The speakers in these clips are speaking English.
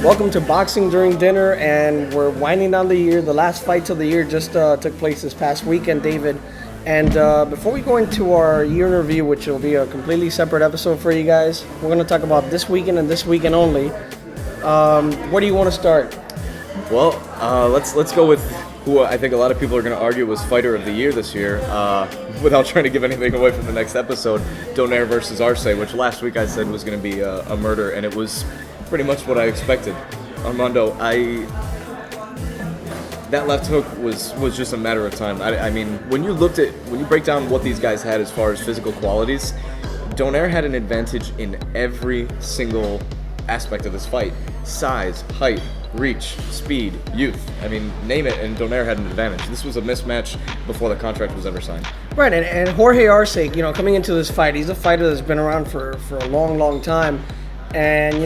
Welcome to Boxing During Dinner, and we're winding down the year. The last fights of the year just took place this past weekend, David. And before we go into our year in review, which will be a completely separate episode for you guys, we're going to talk about this weekend and this weekend only. Where do you want to start? Well, let's go with who I think a lot of people are going to argue was Fighter of the Year this year, without trying to give anything away from the next episode, Donaire versus Arce, which last week I said was going to be a murder, and it was pretty much what I expected. Armando, that left hook was just a matter of time. I mean, when you break down what these guys had as far as physical qualities, Donaire had an advantage in every single aspect of this fight. Size, height, reach, speed, youth. I mean, name it, and Donaire had an advantage. This was a mismatch before the contract was ever signed. Right, and Jorge Arce, coming into this fight, he's a fighter that's been around for a long, long time. And,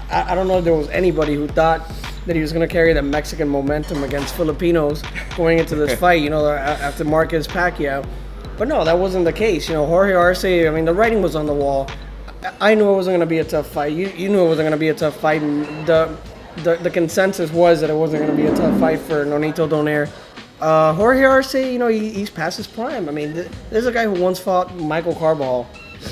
I don't know if there was anybody who thought that he was going to carry the Mexican momentum against Filipinos going into this fight, after Marquez Pacquiao. But no, that wasn't the case. Jorge Arce, I mean, the writing was on the wall. I knew it wasn't going to be a tough fight. You knew it wasn't going to be a tough fight. And the consensus was that it wasn't going to be a tough fight for Nonito Donaire. Jorge Arce, he's past his prime. I mean, there's a guy who once fought Michael Carbajal,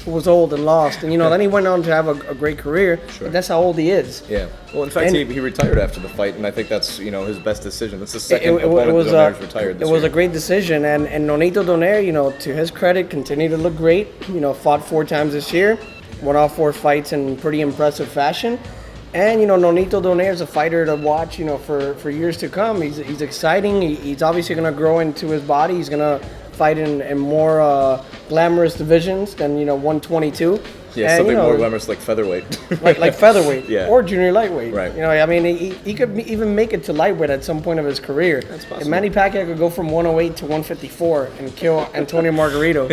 who was old and lost, and then he went on to have a great career. Sure. But that's how old he is. Yeah. Well, in fact, he retired after the fight, and I think that's his best decision. That's the second opponent Donaire's retired this year. It was a great decision, and Nonito Donaire, to his credit, continued to look great. Fought 4 times this year, won all 4 fights in pretty impressive fashion. And Nonito Donaire is a fighter to watch, for years to come. He's exciting. He's obviously going to grow into his body. He's going to fight in more glamorous divisions than 122. Yeah, and, something more glamorous like featherweight. like featherweight, yeah. Or junior lightweight. Right. I mean, he could even make it to lightweight at some point of his career. That's possible. If Manny Pacquiao could go from 108 to 154 and kill Antonio Margarito,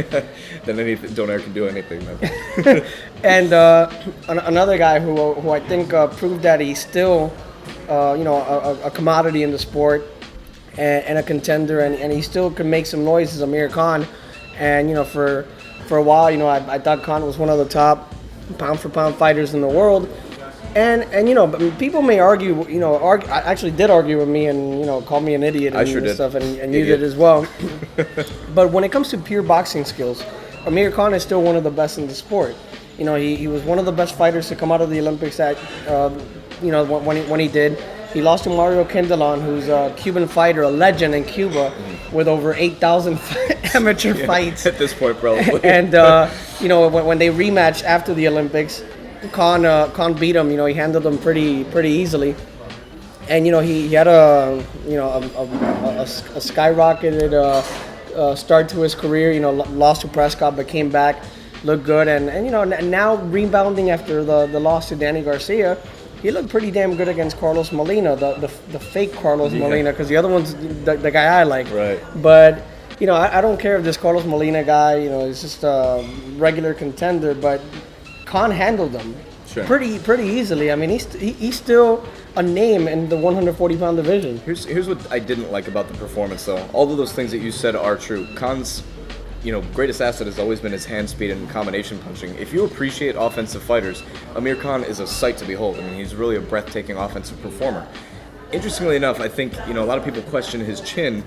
then Donaire can do anything. And another guy who I think proved that he's still, a commodity in the sport and a contender, and he still can make some noise is Amir Khan. And for a while, I thought Khan was one of the top pound-for-pound fighters in the world. And people may argue, I actually did argue with me and, called me an idiot and I sure did. Stuff, and you did as well. But when it comes to pure boxing skills, Amir Khan is still one of the best in the sport. He was one of the best fighters to come out of the Olympics at, when he did. He lost to Mario Quindelon, who's a Cuban fighter, a legend in Cuba, with over 8,000 amateur fights. At this point, probably. And, when they rematched after the Olympics, Khan beat him. He handled him pretty easily. And, he had a skyrocketed start to his career. Lost to Prescott, but came back, looked good. And now rebounding after the loss to Danny Garcia, he looked pretty damn good against Carlos Molina, the fake Carlos Molina, because the other one's the guy I like. Right. But, I don't care if this Carlos Molina guy, is just a regular contender, but Khan handled him pretty easily. I mean, he's still a name in the 140-pound division. Here's what I didn't like about the performance, though. All of those things that you said are true. Khan's greatest asset has always been his hand speed and combination punching. If you appreciate offensive fighters, Amir Khan is a sight to behold. I mean, he's really a breathtaking offensive performer. Interestingly enough, I think, a lot of people question his chin,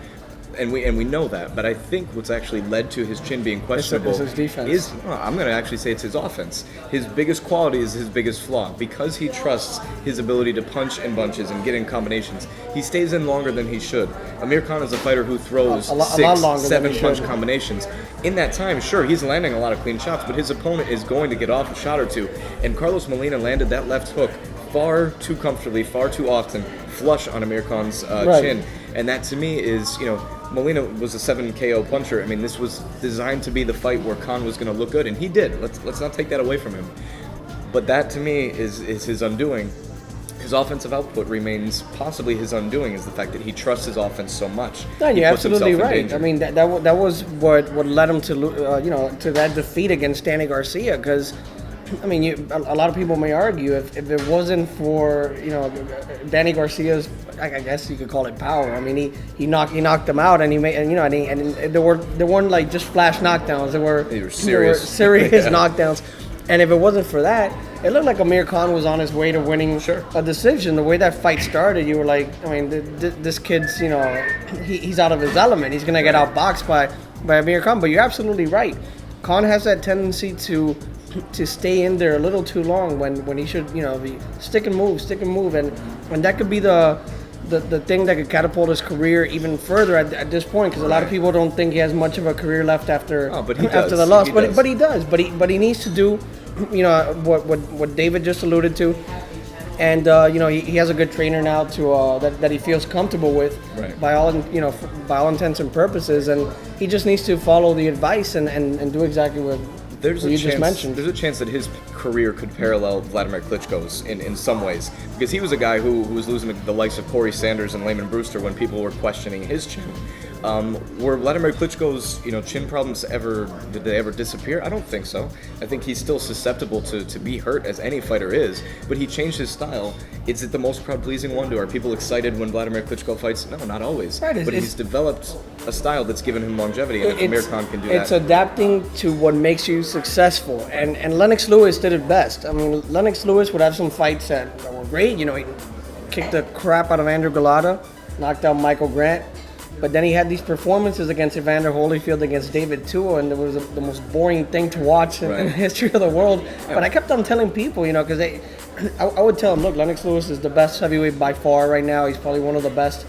and we know that, but I think what's actually led to his chin being questionable is his defense. I'm going to actually say it's his offense. His biggest quality is his biggest flaw. Because he trusts his ability to punch in bunches and get in combinations, he stays in longer than he should. Amir Khan is a fighter who throws a lot 6, 7 punch combinations. In that time, sure, he's landing a lot of clean shots, but his opponent is going to get off a shot or two. And Carlos Molina landed that left hook far too comfortably, far too often, flush on Amir Khan's chin. And that, to me, is, Molina was a 7 KO puncher. I mean, this was designed to be the fight where Khan was going to look good, and he did. Let's not take that away from him. But that, to me, is his undoing. His offensive output remains possibly his undoing, is the fact that he trusts his offense so much. No, you're absolutely right. I mean, that was what led him to to that defeat against Danny Garcia, because I mean, a lot of people may argue if it wasn't for Danny Garcia's, I guess you could call it power. I mean, he knocked him out, and he made and there weren't like just flash knockdowns. There were serious knockdowns. And if it wasn't for that, it looked like Amir Khan was on his way to winning a decision. The way that fight started, you were like, I mean, this kid's, you know, he's out of his element. He's going to get outboxed by Amir Khan. But you're absolutely right. Khan has that tendency to stay in there a little too long when he should, you know, be stick and move. And that could be the thing that could catapult his career even further at this point, because a lot of people don't think he has much of a career left after the loss. But he does. But he needs to do, you know, what David just alluded to, and you know, he has a good trainer now to that he feels comfortable with, by all intents and purposes, and he just needs to follow the advice and do exactly what you just mentioned. There's a chance that his career could parallel Vladimir Klitschko's in some ways, because he was a guy who was losing to the likes of Corey Sanders and Layman Brewster when people were questioning his chin. Were Vladimir Klitschko's, you know, chin problems did they ever disappear? I don't think so. I think he's still susceptible to be hurt, as any fighter is, but he changed his style. Is it the most crowd-pleasing one? Are people excited when Vladimir Klitschko fights? No, not always. But he's developed a style that's given him longevity, and if Amir Khan can do that. It's adapting to what makes you successful, and Lennox Lewis did it best. I mean, Lennox Lewis would have some fights that were great. You know, he kicked the crap out of Andrew Galata, knocked out Michael Grant. But then he had these performances against Evander Holyfield, against David Tua, and it was the most boring thing to watch in the history of the world. Yeah. But I kept on telling people, you know, because I would tell them, look, Lennox Lewis is the best heavyweight by far right now. He's probably one of the best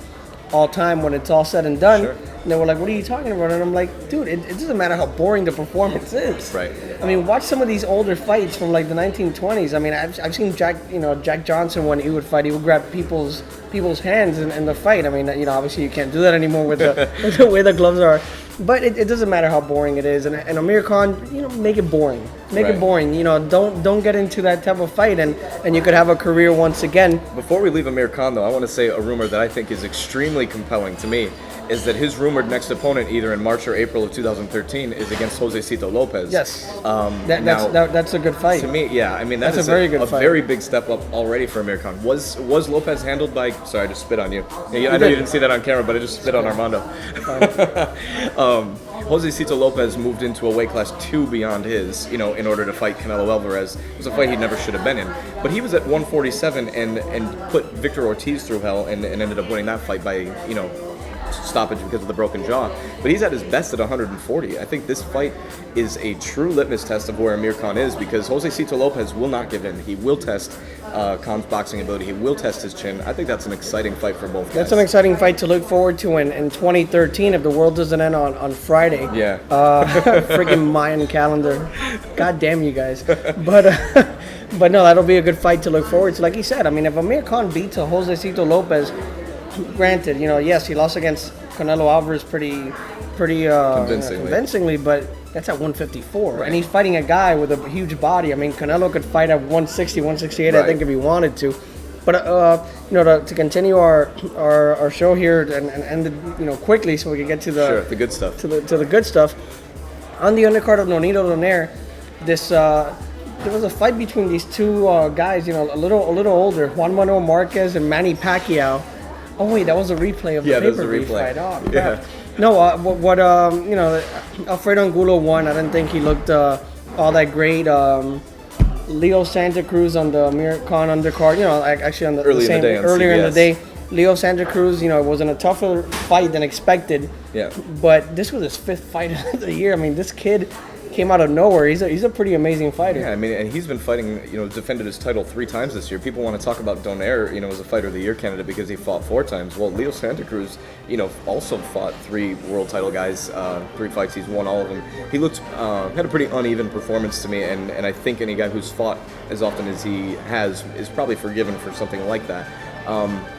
all time when it's all said and done. And they were like, what are you talking about? And I'm like, dude, it doesn't matter how boring the performance is. I mean, watch some of these older fights from like the 1920s. I mean, I've seen Jack Johnson, when he would fight, he would grab people's hands in the fight. I mean, you know, obviously you can't do that anymore with the way the gloves are. But it doesn't matter how boring it is. And Amir Khan, you know, make it boring. Make it boring. You know, don't get into that type of fight, and you could have a career once again. Before we leave Amir Khan, though, I want to say a rumor that I think is extremely compelling to me is that his rumored next opponent, either in March or April of 2013, is against Josecito Lopez. Yes. That's a good fight. To me, yeah. I mean, that's a very good fight. Very big step up already for Amir Khan. Was Lopez handled by... Sorry, I just spit on you. I know you didn't see that on camera, but I just spit on Armando. Josecito Lopez moved into a weight class 2 beyond his, you know, in order to fight Canelo Alvarez. It was a fight he never should have been in. But he was at 147 and put Victor Ortiz through hell and ended up winning that fight by, you know, stoppage because of the broken jaw. But he's at his best at 140. I think this fight is a true litmus test of where Amir Khan is, because Josecito Lopez will not give in. He will test Khan's boxing ability. He will test his chin. I think that's an exciting fight for both guys. That's an exciting fight to look forward to in 2013 if the world doesn't end on Friday. Yeah. Freaking Mayan calendar. God damn you guys. But no, that'll be a good fight to look forward to. Like he said, I mean, if Amir Khan beats Josecito Lopez, granted, you know, yes, he lost against Canelo Alvarez pretty convincingly, but that's at 154, and he's fighting a guy with a huge body. I mean, Canelo could fight at 160, 168, I think, if he wanted to. But you know, to continue our show here and end it, you know, quickly, so we can get to the good stuff. To the good stuff. On the undercard of Nonito Donaire, there was a fight between these two guys, you know, a little older, Juan Manuel Marquez and Manny Pacquiao. Oh wait, that was a replay of the pay-per-view fight. Oh, crap. Yeah. No, you know, Alfredo Angulo won. I didn't think he looked all that great. Leo Santa Cruz on the Amir Khan undercard. You know, actually on earlier in the day, Leo Santa Cruz. You know, it was in a tougher fight than expected. Yeah. But this was his 5th fight of the year. I mean, this kid came out of nowhere. He's a pretty amazing fighter. Yeah, I mean, and he's been fighting, you know, defended his title 3 times this year. People want to talk about Donaire, you know, as a fighter of the year candidate because he fought 4 times. Well, Leo Santa Cruz, you know, also fought 3 world title guys, 3 fights. He's won all of them. He looked, had a pretty uneven performance to me, and I think any guy who's fought as often as he has is probably forgiven for something like that.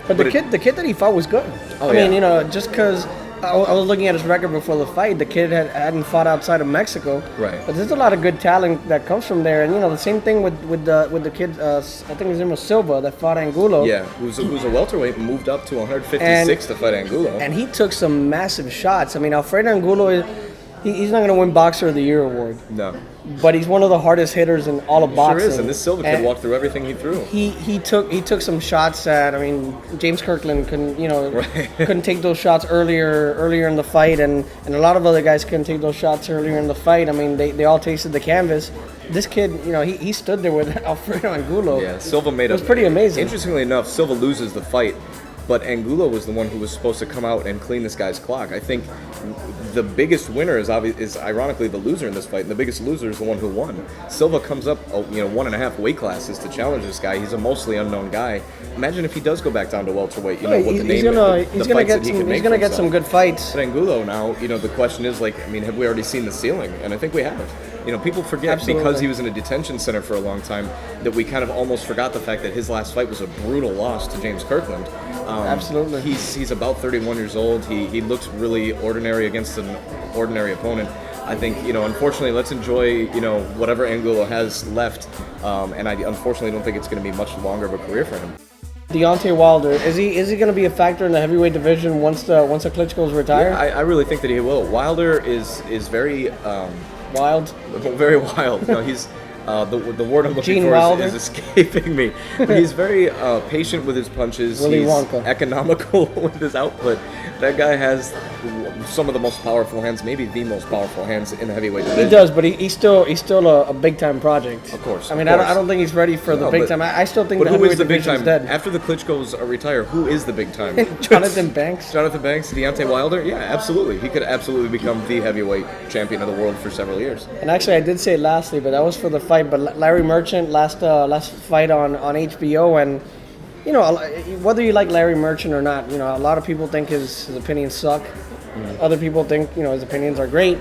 But the kid that he fought was good. I mean, you know, just because I was looking at his record before the fight, the kid hadn't fought outside of Mexico. Right. But there's a lot of good talent that comes from there, and you know, the same thing with the kid. I think his name was Silva that fought Angulo. Yeah, who's a welterweight and moved up to 156 to fight Angulo. And he took some massive shots. I mean, Alfredo Angulo he's not going to win Boxer of the Year award. No. But he's one of the hardest hitters in all of boxing. Sure is, and this Silva kid walked through everything he threw. He took some shots that, I mean, James Kirkland couldn't take those shots earlier in the fight, and a lot of other guys couldn't take those shots earlier in the fight. I mean, they all tasted the canvas. This kid, he stood there with Alfredo Angulo. Yeah, Silva made it was pretty amazing. Interestingly enough, Silva loses the fight, but Angulo was the one who was supposed to come out and clean this guy's clock. I think the biggest winner is ironically the loser in this fight, and the biggest loser is the one who won. Silva comes up, 1.5 weight classes to challenge this guy. He's a mostly unknown guy. Imagine if he does go back down to welterweight. He's gonna get some good fights. But Angulo now, the question is have we already seen the ceiling? And I think we have. People forget because he was in a detention center for a long time that we kind of almost forgot the fact that his last fight was a brutal loss to James Kirkland. Absolutely. He's about 31 years old. He looks really ordinary against an ordinary opponent. I think, unfortunately, let's enjoy, whatever Angulo has left. And I unfortunately don't think it's going to be much longer of a career for him. Deontay Wilder, is he going to be a factor in the heavyweight division once the Klitschko's retire? Yeah, I really think that he will. Wilder is very wild. Very wild. No, he's the word I'm looking Gene for Wilder? is escaping me. But he's very patient with his punches. Willy He's Wonka. economical with his output. That guy has some of the most powerful hands, maybe the most powerful hands in the heavyweight division. He does, but he's still a big time project. Of course. I mean, I don't think he's ready for the big time. I still think the who is heavyweight the big division's time? dead. After the Klitschko's retire, who is the big time? Jonathan Banks. Jonathan Banks, Deontay Wilder? Yeah, absolutely. He could absolutely become the heavyweight champion of the world for several years. And actually, I did say it lastly, but that was for the fight. But Larry Merchant, last fight on HBO, and whether you like Larry Merchant or not, a lot of people think his opinions suck. Other people think his opinions are great.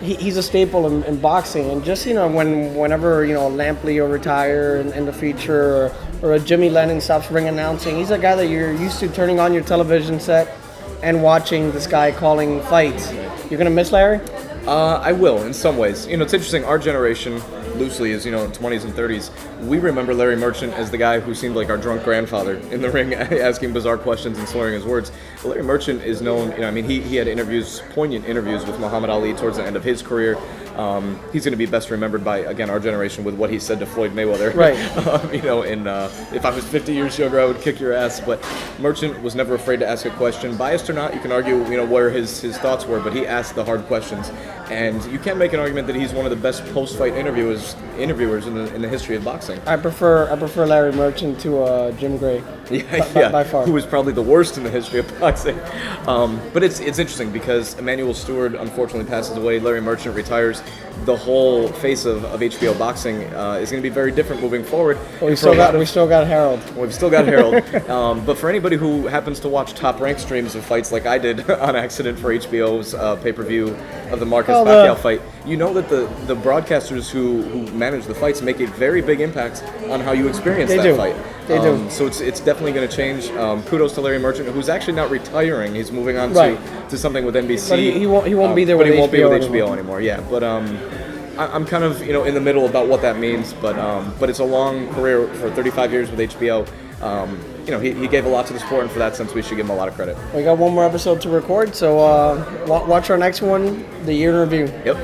He's a staple in boxing, and just whenever Lampley will retire in the future, or a Jimmy Lennon stops ring announcing, he's a guy that you're used to turning on your television set and watching this guy calling fights. You're gonna miss Larry? I will, in some ways. It's interesting. Our generation, loosely, is 20s and 30s. We remember Larry Merchant as the guy who seemed like our drunk grandfather in the ring, asking bizarre questions and slurring his words. But Larry Merchant is known. He had poignant interviews with Muhammad Ali towards the end of his career. He's going to be best remembered by, again, our generation with what he said to Floyd Mayweather. Right. If I was 50 years younger, I would kick your ass. But Merchant was never afraid to ask a question. Biased or not, you can argue, where his thoughts were, but he asked the hard questions. And you can make an argument that he's one of the best post-fight interviewers in the history of boxing. I prefer Larry Merchant to Jim Gray. By far. Who was probably the worst in the history of boxing. But it's interesting because Emanuel Stewart unfortunately passes away. Larry Merchant retires. The whole face of HBO boxing is going to be very different moving forward. Well, we still got Harold. We've still got Harold. But for anybody who happens to watch Top Rank streams of fights like I did on accident for HBO's pay-per-view of the Marcus Pacquiao fight, you know that the broadcasters who manage the fights make a very big impact on how you experience that fight. They do. So it's definitely going to change. Kudos to Larry Merchant, who's actually not retiring. He's moving on to something with NBC. But he won't be there with HBO. But he won't be with HBO anymore. Yeah, but I'm kind of in the middle about what that means. But it's a long career for 35 years with HBO. He gave a lot to the sport, and for that sense, we should give him a lot of credit. We got one more episode to record, so watch our next one, the year in review. Yep.